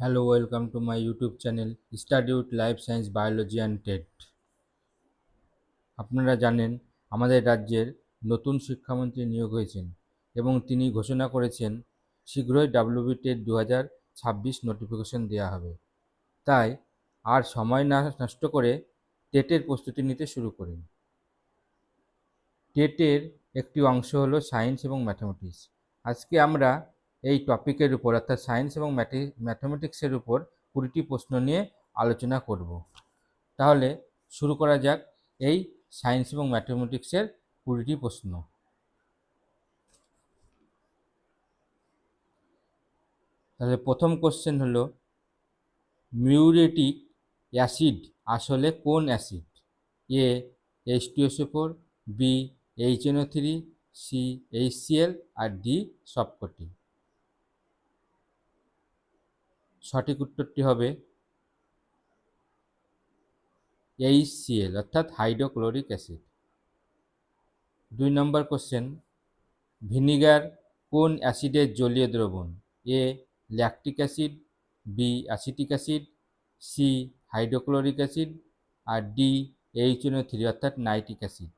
Hello, welcome to my YouTube channel Study with Life Science, Biology and TET। আপনারা জানেন আমাদের রাজ্যের নতুন শিক্ষামন্ত্রী নিয়োগ হয়েছেন এবং তিনি ঘোষণা করেছেন শীঘ্রই WB টেট 2026 নোটিফিকেশন দেওয়া হবে। তাই আর সময় না নষ্ট করে টেটের প্রস্তুতি নিতে শুরু করুন। টেটের একটি অংশ হলো সায়েন্স এবং ম্যাথমেটিক্স। আজকে আমরা এই টপিকের উপর অর্থাৎ সায়েন্স এবং ম্যাথমেটিক্সের উপর 20টি প্রশ্ন নিয়ে আলোচনা করব। তাহলে শুরু করা যাক এই সায়েন্স এবং ম্যাথমেটিক্সের 20টি প্রশ্ন। তাহলে প্রথম কোশ্চেন হলো মিউরেটিক অ্যাসিড আসলে কোন acid? A H2SO4, B HNO3, C HCl আর ডি সবকটি। সঠিক উত্তরটি হবে HCl অর্থাৎ হাইড্রোক্লোরিক অ্যাসিড। 2 নম্বর কোশ্চেন ভিনিগার কোন অ্যাসিডের জলীয় দ্রবণ? A lactic acid, B acetic acid, C hydrochloric acid আর ডি HNO3 অর্থাৎ নাইট্রিক অ্যাসিড।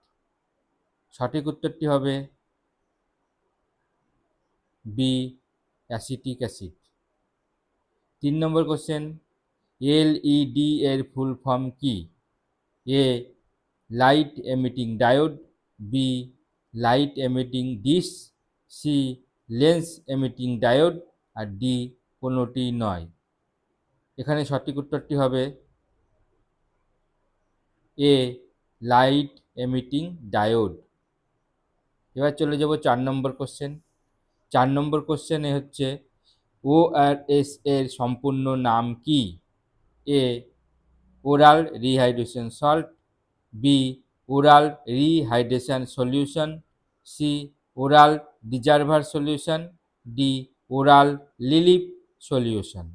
সঠিক উত্তরটি হবে বি অ্যাসিটিক অ্যাসিড। 3 নম্বর কোশ্চেন LED এর ফুল ফর্ম কি? A light emitting diode, B light emitting dish, C lens emitting diode R D কোনোটি নয়। এখানে সঠিক উত্তরটি হবে এ লাইট এমিটিং ডায়োড। এবার চলে যাব 4 নম্বর কোশ্চেন। 4 নম্বর কোশ্চেনে হচ্ছে ORS এর সম্পূর্ণ নাম কি? A oral rehydration salt, B oral rehydration solution, C oral deserver solution, D oral লিলিপ সলিউশন।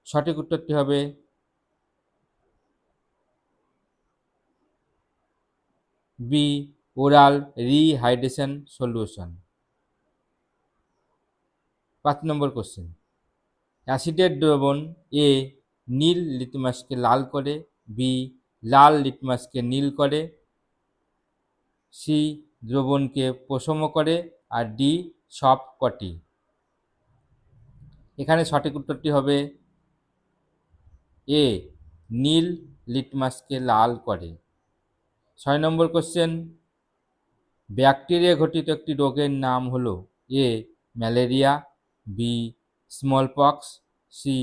সঠিক উত্তরটি হবে বি ওরাল রিহাইড্রেশন সলিউশন। 5 নম্বর কোশ্চেন অ্যাসিডের দ্রবণ এ নীল লিটমাসকে লাল করে, বি লাল লিটমাসকে নীল করে, সি দ্রবণকে প্রশম করে আর ডি সব কটি। এখানে সঠিক উত্তরটি হবে এ নীল লিটমাসকে লাল করে। 6 নম্বর কোশ্চেন ব্যাকটেরিয়া ঘটিত একটি রোগের নাম হলো A malaria, B small pox, C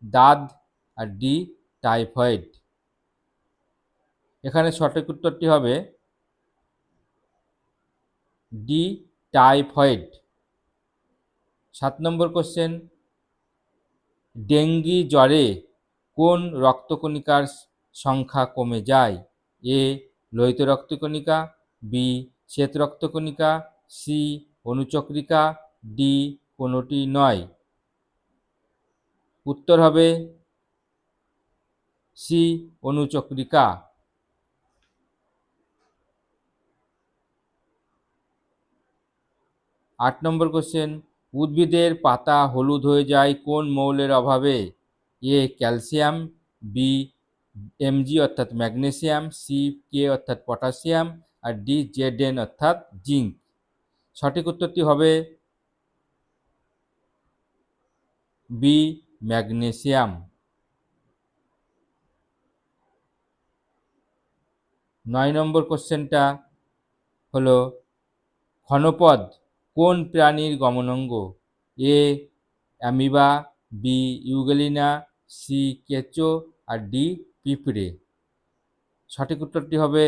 দাদ আর ডি টাইফয়েড। এখানে সঠিক উত্তরটি হবে ডি টাইফয়েড। 7 নম্বর কোশ্চেন ডেঙ্গি জ্বরে কোন রক্তকণিকার সংখ্যা কমে যায়? এ লোহিত রক্তকণিকা, বি শ্বেত রক্তকণিকা, সি অনুচক্রিকা, ডি কোনোটি নয়। উত্তর হবে সি অনুচক্রিকা। 8 নম্বর কোশ্চেন উদ্ভিদের পাতা হলুদ হয়ে যায় কোন মৌলের অভাবে? এ ক্যালসিয়াম, বি Mg অর্থাৎ ম্যাগনেসিয়াম, সি কে অর্থাৎ পটাশিয়াম আর ডি Zn অর্থাৎ জিঙ্ক। সঠিক উত্তরটি হবে বি ম্যাগনেসিয়াম। 9 নম্বর কোশ্চেনটা হলো ক্ষণপদ কোন প্রাণীর গমনাঙ্গ? এ অ্যামিবা, বি ইউগ্যালিনা, সি কেঁচো আর ডি পিঁপড়ে। সঠিক উত্তরটি হবে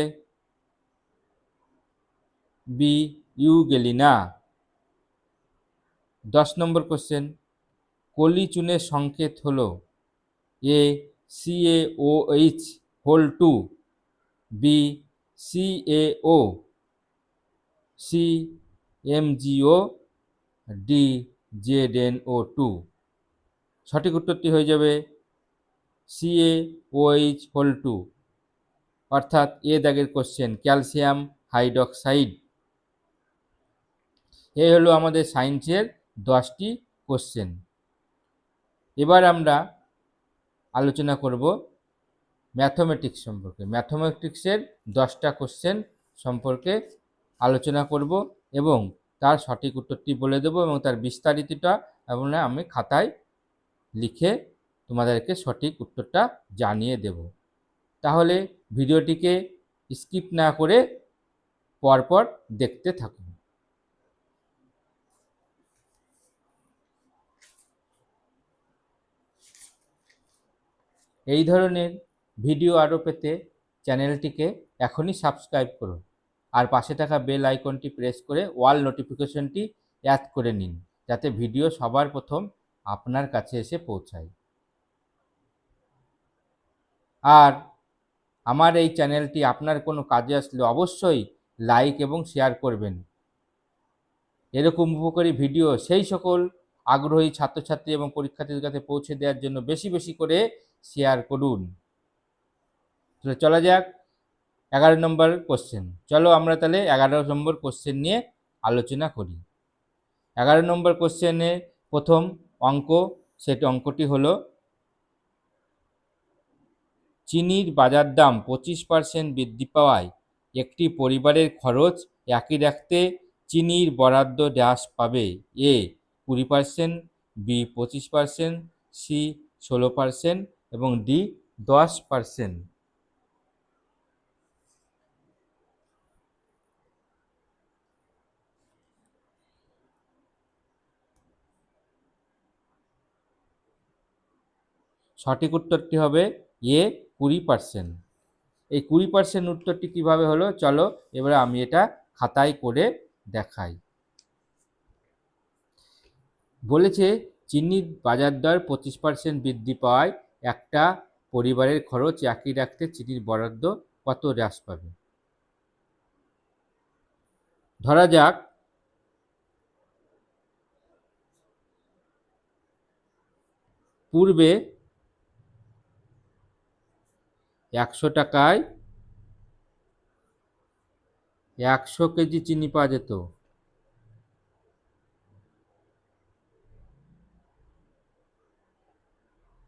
বি ইউগ্যালিনা। 10 নম্বর কোশ্চেন কলি চুনের সংকেত হলো A CaOH whole 2, B CaO, C MgO, D ZnO2। সঠিক উত্তরটি হয়ে যাবে CaOH হোল 2 অর্থাৎ এ দাগের কোশ্চেন ক্যালসিয়াম হাইড্রক্সাইড। এই হলো আমাদের সায়েন্সের 10টি কোশ্চেন। এবার আমরা আলোচনা করব ম্যাথমেটিক্স সম্পর্কে। ম্যাথমেটিক্সের 10টা কোশ্চেন সম্পর্কে আলোচনা করব এবং তার সঠিক উত্তরটি বলে দেব এবং তার বিস্তারিতটা এবং আমি খাতায় লিখে তোমাদেরকে সঠিক উত্তরটা জানিয়ে দেব। তাহলে ভিডিওটিকে স্কিপ না করে পরপর দেখতে থাকুন। এই ধরনের ভিডিও আরও পেতে চ্যানেলটিকে এখনই সাবস্ক্রাইব করুন আর পাশে থাকা বেল আইকনটি প্রেস করে অল নোটিফিকেশনটি অ্যাড করে নিন, যাতে ভিডিও সবার প্রথম আপনার কাছে এসে পৌঁছায়। আর আমার এই চ্যানেলটি আপনার কোনো কাজে আসলে অবশ্যই লাইক এবং শেয়ার করবেন। এরকম উপকারী ভিডিও সেই সকল আগ্রহী ছাত্রছাত্রী এবং পরীক্ষার্থীদের কাছে পৌঁছে দেওয়ার জন্য বেশি বেশি করে শেয়ার করুন। তাহলে চলা যাক 11 নম্বর কোশ্চেন। চলো আমরা তাহলে 11 নম্বর কোশ্চেন নিয়ে আলোচনা করি। 11 নম্বর কোশ্চেনে প্রথম অঙ্ক, সেটি অঙ্কটি হলো চিনির বাজার দাম 25% বৃদ্ধি পাওয়ায় একটি পরিবারের খরচ একই রাখতে চিনির বরাদ্দ হ্রাস পাবে। এ 20%, বি 25%, সি 16% এবং ডি 10%। সঠিক উত্তরটি হবে এ 20%। এই 20% উত্তরটি কিভাবে হলো, চলো এবারে আমি এটা খাতায় করে দেখাই। বলেছে চিনির বাজার দর 25% বৃদ্ধি পাওয়ায় একটা পরিবারের খরচ একই রাখতে চিনির বরাদ্দ কত হ্রাস পাবে। ধরা যাক পূর্বে 100 টাকায় 100 কেজি চিনি পাওয়া যেত।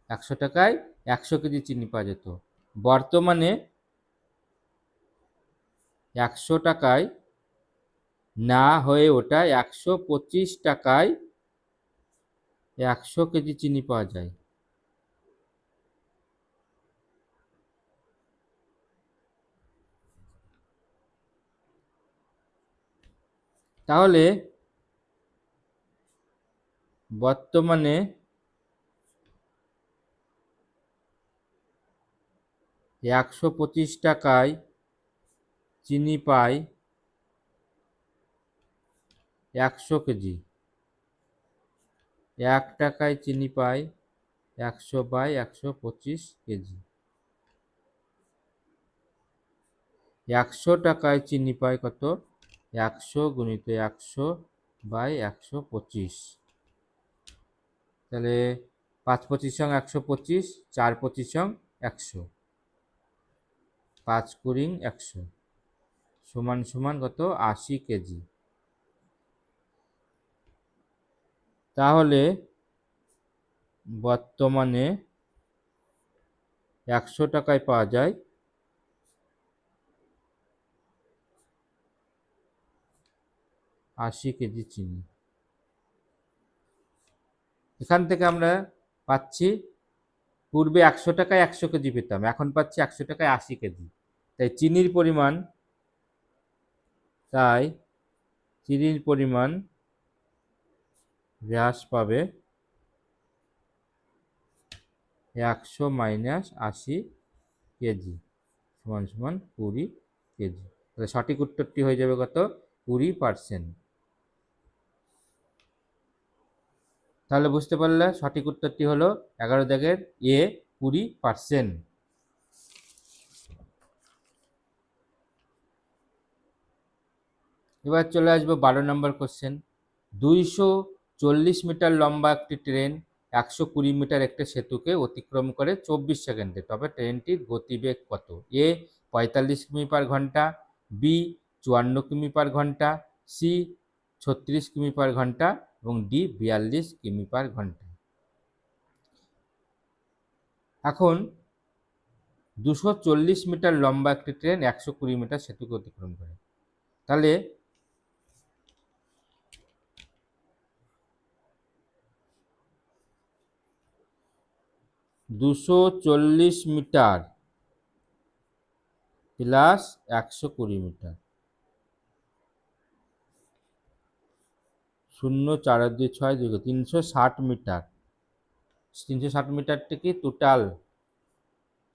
একশো টাকায় 100 কেজি চিনি পাওয়া যেত। বর্তমানে 100 টাকায় না হয়ে ওটা 125 টাকায় 100 কেজি চিনি পাওয়া যায়। তাহলে বর্তমানে 125 টাকায় চিনি পায় 100 কেজি। 1 টাকায় চিনি পায় 100/125 কেজি। 100 টাকায় চিনি পায় কত? 100 গুণিত 100/125। তাহলে 5×25 125, 4×25 100, 5×100 সমান সমান কত? 80 কেজি। তাহলে বর্তমানে 100 টাকায় পাওয়া যায় 80 কেজি চিনি। এখান থেকে আমরা পাচ্ছি পূর্বে 100 টাকায় 100 কেজি পেতাম, এখন পাচ্ছি 100 টাকায় 80 কেজি। তাই চিনির পরিমাণ হ্রাস পাবে 100 - 80 কেজি সমান সমান 20 কেজি। তাহলে সঠিক উত্তরটি হয়ে যাবে কত? 20%। তাহলে বুঝতে পারলে সঠিক উত্তরটি হলো 11 দাগের এ 20%। এবার চলে আসবো 12 নম্বর কোশ্চেন। 240 মিটার লম্বা একটি ট্রেন 120 মিটার একটি সেতুকে অতিক্রম করে 24 সেকেন্ডে, তবে ট্রেনটির গতিবেগ কত? এ 45 কিমি/ঘন্টা, বি 54 কিমি/ঘন্টা, সি 36 কিমি/ঘন্টা এবং ডি 42 কিমি/ঘন্টা। এখন 240 মিটার লম্বা একটি ট্রেন 120 মিটার সেতুকে অতিক্রম করে। তাহলে 240 মিটার প্লাস 120 মিটার, 0 4 আর 2 6 2 360 মিটার। 360 মিটারটা কি টোটাল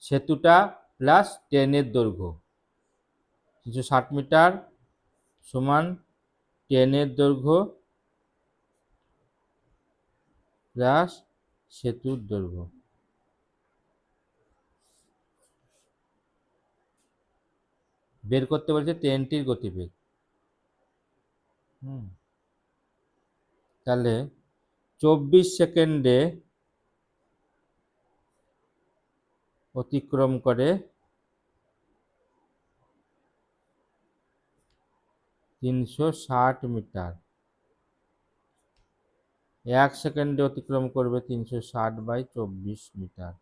সেতুটা প্লাস ট্রেনের দৈর্ঘ্য। 360 মিটার সমান ট্রেনের দৈর্ঘ্য প্লাস সেতুর দৈর্ঘ্য। বের করতে বলছে ট্রেনটির গতিবেগ। তাহলে 24 সেকেন্ডে অতিক্রম করে 360 মিটার, 1 সেকেন্ডে অতিক্রম করবে 360/24 মিটার।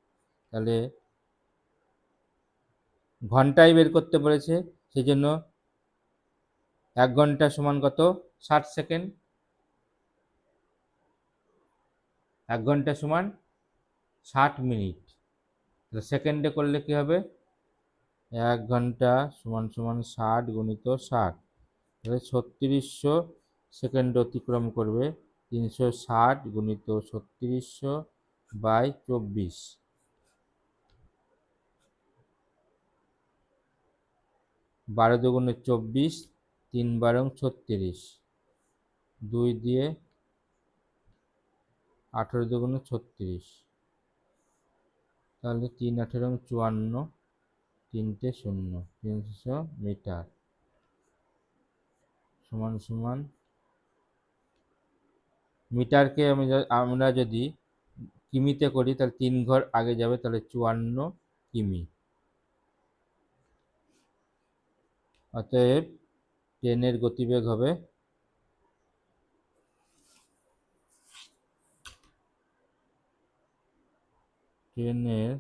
তাহলে ঘন্টায় বের করতে বলেছে, সেই জন্য 1 ঘন্টা সমান কত? 60 সেকেন্ড। 1 ঘন্টা সমান 60 মিনিট। সেকেন্ডে করলে কি হবে? 1 ঘন্টা সমান 60 গুণিত 60, তাহলে 3600 সেকেন্ড অতিক্রম করবে 360 গুণিত 3600/24। 12 দুগুণে 24, 3 12 36, 2 দিয়ে 18 দুগুণে 36, তাহলে 3 18 54, 3টে 0, 300 মিটার সমান সমান মিটারকে আমরা যদি কিমিতে করি তাহলে 3 ঘর আগে যাবে, তাহলে 54 কিমি। অতএব ট্রেনের গতিবেগ হবে ট্রেনের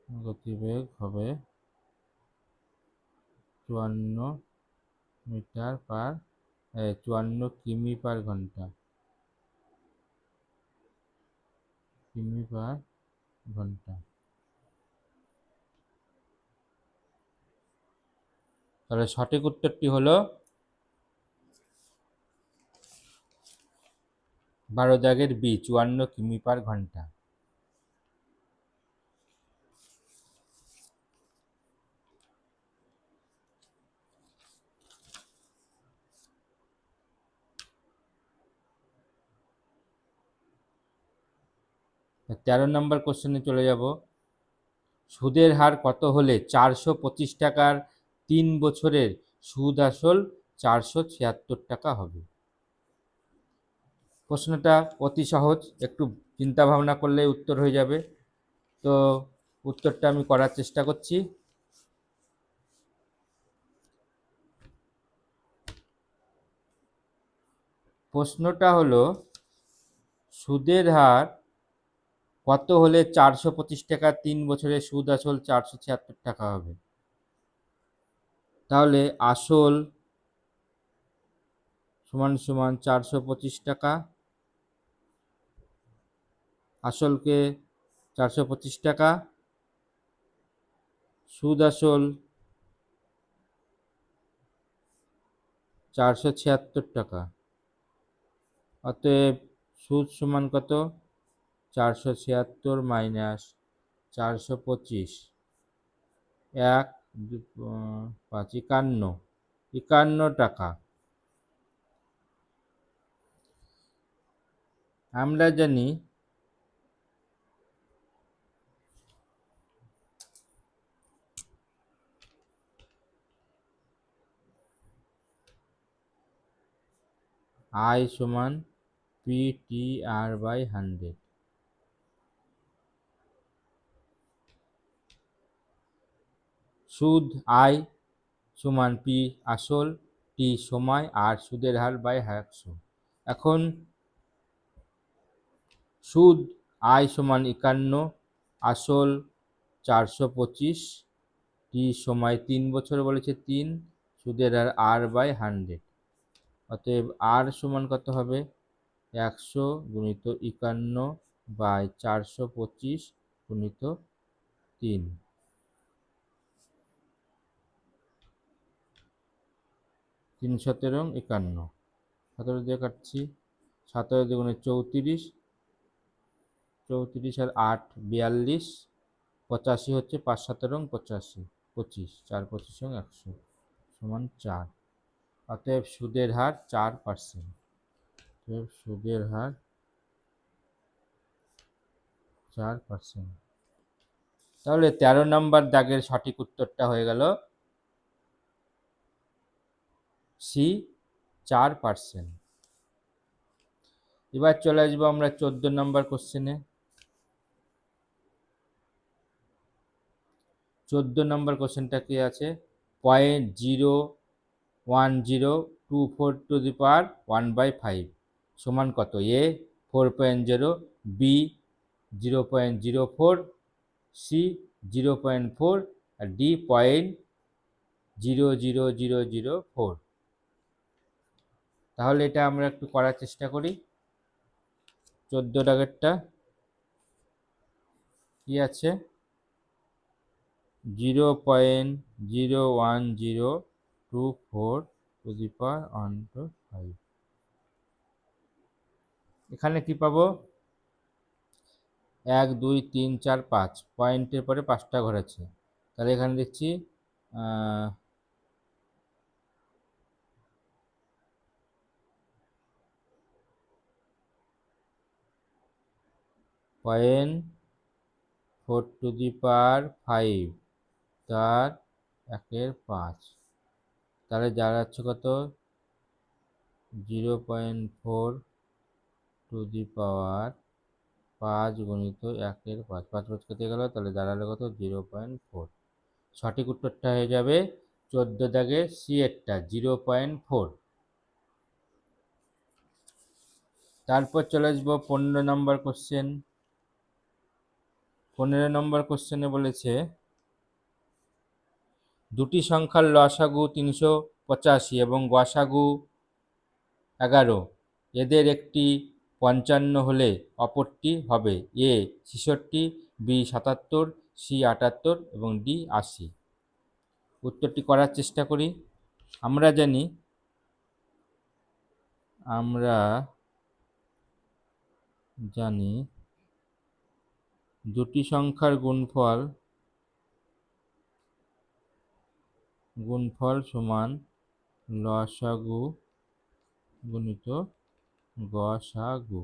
গতিবেগ হবে 54 মিটার পার 54 কিমি পার ঘন্টা, কিমি পার ঘন্টা। তাহলে সঠিক উত্তরটি হলো 12 বি, 54 কিমি পার ঘন্টা। তেরো নম্বর কোশ্চেনে চলে যাব। সুদের হার কত হলে 425 টাকার 3 বছরের সুদ আসল 476 টাকা হবে? প্রশ্নটা অতি সহজ, একটু চিন্তা ভাবনা করলে উত্তর হয়ে যাবে। তো উত্তরটা আমি করার চেষ্টা করছি। প্রশ্নটা হলো সুদের হার কত হলে 425 টাকা 3 বছরের সুদ আসল 476 টাকা হবে? তাহলে আসল সমান সমান 425 টাকা, আসলকে 425 টাকা, সুদ আসল 476 টাকা। অতএব সুদ সমান কত? 476 মাইনাস 425, 1 5 51 টাকা। আমরা জানি I সমান PTR/100। সুদ I সমান P আসল, T সময়, আর সুদের হার বাই 100। এখন সুদ আই সমান 51, আসল 425, টি সময় 3 বছর বলেছে 3, সুদের হার R/100। অতএব আর সমান কত হবে? 100 গুণিত 51/425 গুণিত 3, 3 17 51, 17 দিয়ে কাটছি, 17 দুগুণে 34, 34 আর 8 42, 85 হচ্ছে 5 17 85, 25, 4 25 100 সমান 4। অতএব সুদের হার 4%। অতএব সুদের হার 4%। তাহলে 13 নম্বর দাগের সঠিক উত্তরটা হয়ে গেল সি, 4%। এবার চলে আসবো আমরা 14 নম্বর কোশ্চেনে। 14 নম্বর কোশ্চেনটা কি আছে? 0.01024 টু দি পাওয়ার 1/5 সমান কত? এ 4.0, বি 0.04, সি 0.4 আর ডি 0.00004। তাহলে এটা আমরা একটু করার চেষ্টা করি। 14 দাগেরটা কি আছে? 0.01024 টু দি পাওয়ার 1/5। এখানে কি পাবো? 1 2 3 4 5 পয়েন্টের পরে 5টা ঘর আছে, তাহলে এখানে দেখছি 0.4 টু দি পাওয়ার 5 তার 1/5, তাহলে যারা হচ্ছে কত? 0.4 টু দি পাওয়ার 5 গুণিত 1/5, 5 5 কেটে গেল, তাহলে দাঁড়ালো কত? 0.4। সঠিক উত্তরটা হয়ে যাবে 14 দাগে সি এরটা 0.4। তারপর চলে আসবো 15 নম্বর কোশ্চেন। 15 নম্বর কোশ্চেনে বলেছে দুটি সংখ্যার লসাগু 385 এবং গসাগু 11, এদের একটি 55 হলে অপরটি হবে এ 66, বি 77, সি 78 এবং ডি 80। উত্তরটি করার চেষ্টা করি। আমরা জানি দুটি সংখ্যার গুণফল সমান লসাগু গুণিত গসাগু।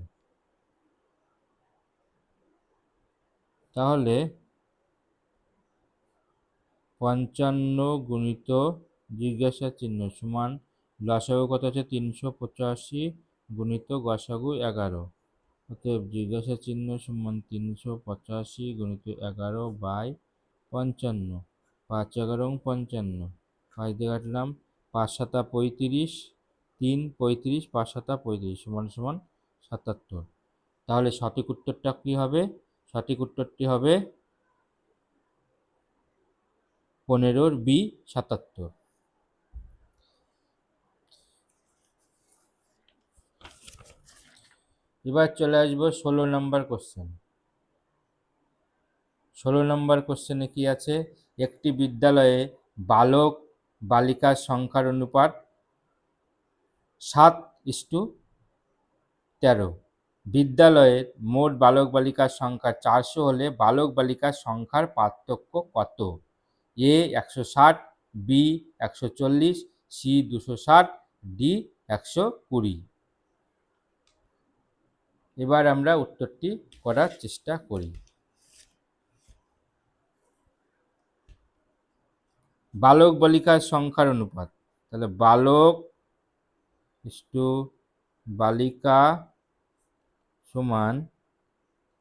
তাহলে 55 গুণিত জিজ্ঞাসা চিহ্ন সমান লসাগু কত আছে? 385 গুণিত গসাগু 11। অতএব জিজ্ঞাসা চিহ্ন সমান 385 গুণিত 11/55, 5 11 55, 5 দিয়ে কাটলাম, 5 7 35, 3 35, 5 7 35 সমান সমান 77। তাহলে সঠিক উত্তরটা কি হবে? সঠিক উত্তরটি হবে 15 বি 77। এবার চলে আসবো 16 নম্বর কোশ্চেন। 16 নম্বর কোশ্চেনে কি আছে? একটি বিদ্যালয়ে বালক বালিকার সংখ্যার অনুপাত 7:13। বিদ্যালয়ে মোট বালক বালিকার সংখ্যা 400 হলে বালক বালিকার সংখ্যার পার্থক্য কত? এ 160, বি 140, সি 260, ডি 120। এবার আমরা উত্তরটি করার চেষ্টা করি। বালক বালিকার সংখ্যার অনুপাত, তাহলে বালক ইস্টু বালিকা সমান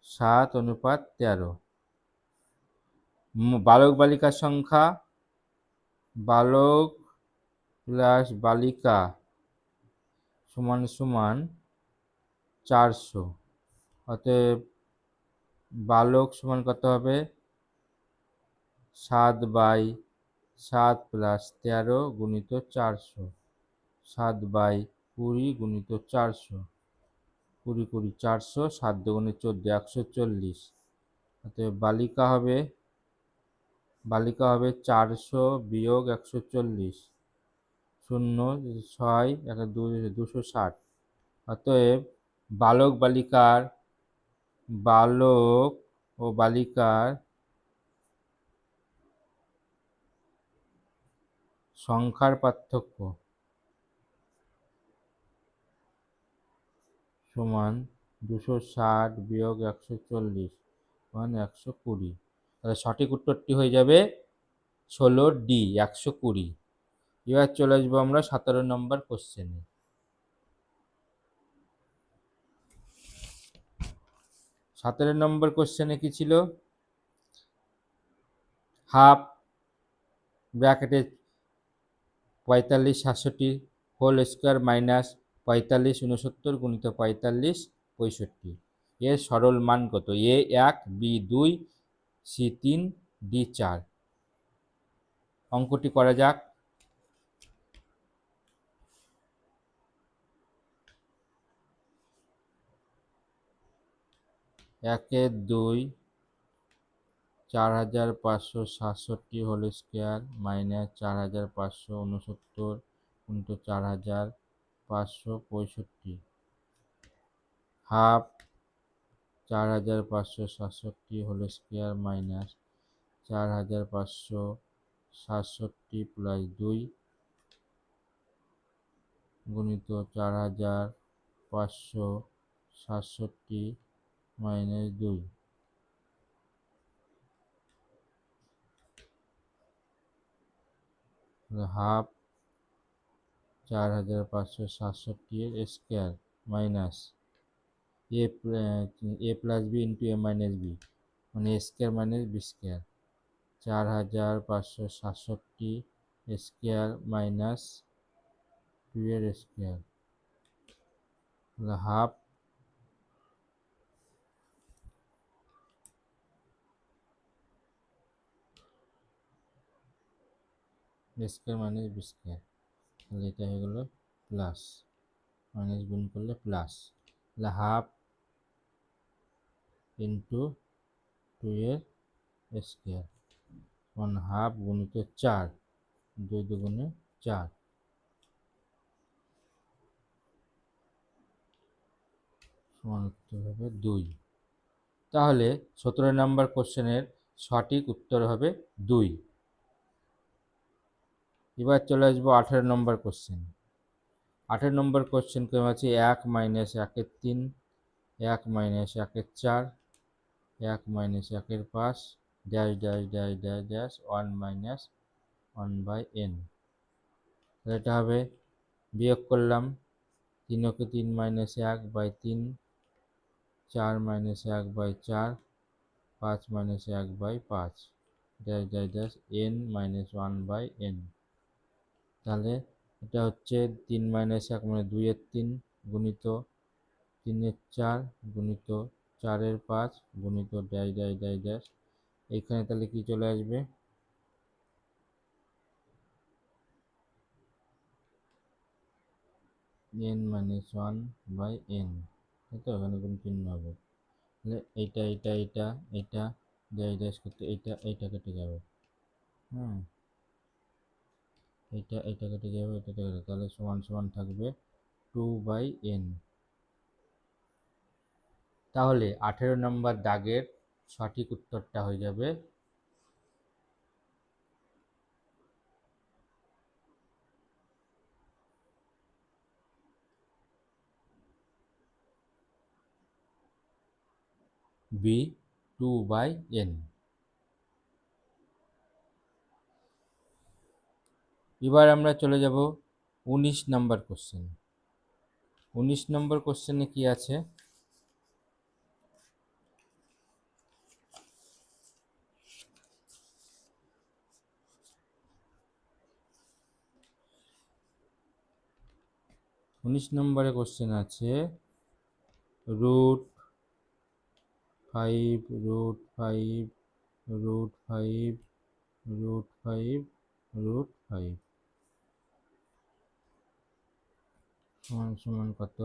7:13। বালক বালিকার সংখ্যা বালক প্লাস বালিকা সমান সমান 400। অতএব বালক সমান কত হবে 7/7 প্লাস 13 গুণিত 400, 7/20 গুণিত 400, 20 20 400, 7 দুগুণে 14, 140। অতএব বালিকা হবে 400 বিয়োগ 140, 0 6 2 260। অতএব বালক ও বালিকার সংখ্যার পার্থক্য সমান 260 বিয়োগ 140 মানে 120। তাহলে সঠিক উত্তরটি হয়ে যাবে 16D 120। এবার চলে আসবো আমরা 17 নম্বর কোশ্চেনে। 17 নম্বর কোশ্চেনে কি ছিল, হাফ ব্র্যাকেটে 45 67 হোল স্কোয়ার মাইনাস 45 69 গুণিত 45 65 এর সরল মান কত? এ 1, বি 2, সি 3, ডি 4। অঙ্কটি করা যাক। একের 2 4567 হোল স্কোয়ার মাইনাস 4569 গুণিত 4565 half 4567 whole square minus 4567 plus 2 গুণিত 4567 মাইনাস 2। হাফ 4567 এর square minus A plus B into A minus B মানে A square minus B square, 4567 square minus 2 এর square, half square minus B square. তাহলে এটা হয়ে গেল plus, minus গুণ করলে প্লাস, তাহলে হাফ ইন্টু 2 এর স্কোয়ার মানে হাফ গুণিত 4, 2 দুগুণে 4 সমান উত্তর হবে 2। তাহলে 17 নম্বর কোশ্চেনের সঠিক উত্তর হবে 2। এবার চলে আসবো 18 নম্বর কোশ্চেন। 18 নম্বর কোশ্চেন কেমন আছে, 1 minus 1 3, 1 minus 1 4, 1 minus 1 5 dash dash dash dash dash 1 minus 1/n। এটা হবে বিয়োগ করলাম 3 কে 3 minus 1/3, 4 minus 1/4, 5 minus 1/5 dash dash dash n minus 1/n। তাহলে এটা হচ্ছে 3 মাইনাস 1 মানে 2 এর 3 গুণিত 3 এর 4 গুণিত 4 এর 5 গুণিত ড্যাশ ড্যাশ ড্যাশ ড্যাশ। এইখানে তাহলে কি চলে আসবে, n মাইনাস 1/n, তাই তো? এখানে কোনো চিহ্ন হবে, তাহলে এইটা এইটা এইটা এইটা ড্যাশ ড্যাশ করতে এইটা কেটে যাবে, হ্যাঁ এইটা কেটে যাবে, এটা কেটে যাবে, তাহলে সমান সমান থাকবে 2/n। তাহলে 18 নম্বর দাগের সঠিক উত্তরটা হয়ে যাবে বি 2/n। এবার আমরা চলে যাব 19 নম্বর কোশ্চেন। 19 নম্বর কোশ্চেনে কি আছে, নম্বরে কোশ্চেন আছে √5 5 root 5 root 5 root 5 root 5 সমান সমান কত?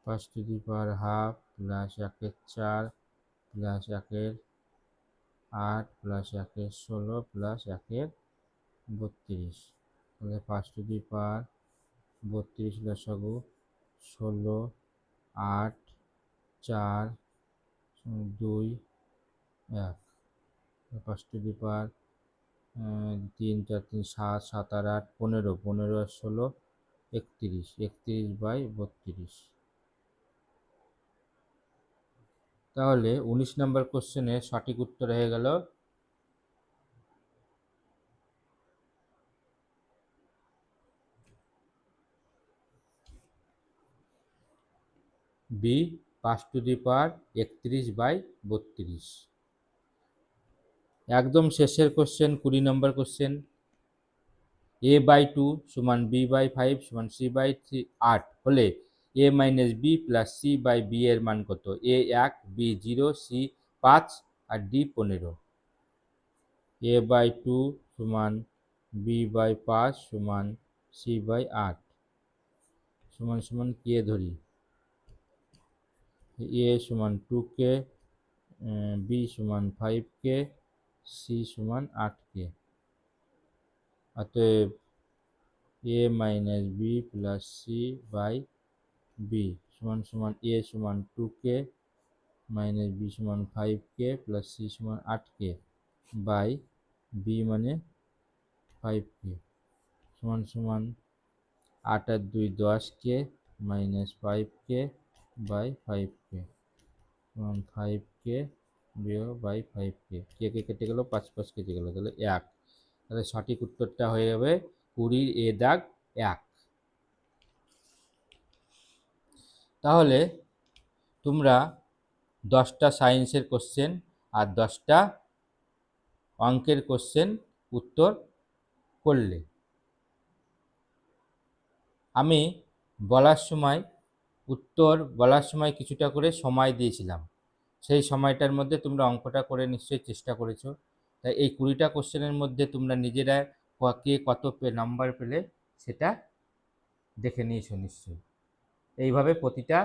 5 to the power half plus 1 4 plus 1 8 plus 1 16 plus 1 32। তাহলে 5 to the power 32 লসাগু 16 8 4 2 1। 5 to the power 3 4 3 7 7 আর 8 15 15 আর 16 31 31/32। তাহলে 19 নম্বর কোশ্চেনের সঠিক উত্তর হয়ে গেল বি 5 to the power 31/32। একদম শেষের কোশ্চেন 20 নম্বর কোশ্চেন, a/2 সমান b/5 সমান c/3 8 হলে a minus B plus c/b এর মান কত? a 1, b 0, c 5 R d 15। a/2 সমান b/5 সমান c/8 সমান সমান কে ধরি? a সমান 2k, b সমান 5k, c সমান 8k। অতএব a minus B plus C by B সমান সমান a সমান 2k মাইনাস বি সমান 5k প্লাস সি সমান 8k বাই বি মানে 5k সমান সমান 8 আর 2 10k minus 5k by 5k সমান 5k বিয়োগ বাই 5k। কে কেটে গেল, 5 5 কেটে গেল, তাহলে 1। তাহলে সঠিক উত্তরটা হয়ে যাবে 20 এ দাগ 1। তাহলে তোমরা 10টা সায়েন্সের কোশ্চেন আর 10টা অঙ্কের কোশ্চেন উত্তর করলে। আমি বলার সময় উত্তর বলার সময় কিছুটা করে সময় দিয়েছিলাম, সেই সময়টার মধ্যে তোমরা অঙ্কটা করে নিশ্চয়ই চেষ্টা করেছো। তাই এই 20টা কোশ্চেনের মধ্যে তোমরা নিজেরা কে কত নাম্বার পেলে সেটা দেখে নিয়েছো নিশ্চয়ই। এইভাবে প্রতিটা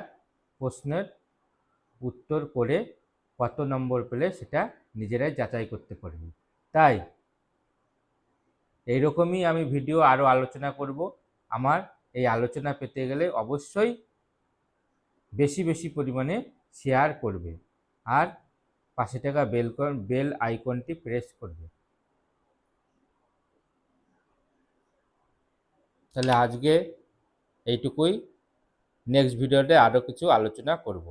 প্রশ্নের উত্তর করে কত নম্বর পেলে সেটা নিজেরাই যাচাই করতে পারবে। তাই এইরকমই আমি ভিডিও আরও আলোচনা করব। আমার এই আলোচনা পেতে গেলে অবশ্যই বেশি বেশি পরিমাণে শেয়ার করবে আর পাশে থাকা বেল আইকনটি প্রেস করবে। তাহলে আজকে এইটুকুই, নেক্সট ভিডিওতে আরও কিছু আলোচনা করব।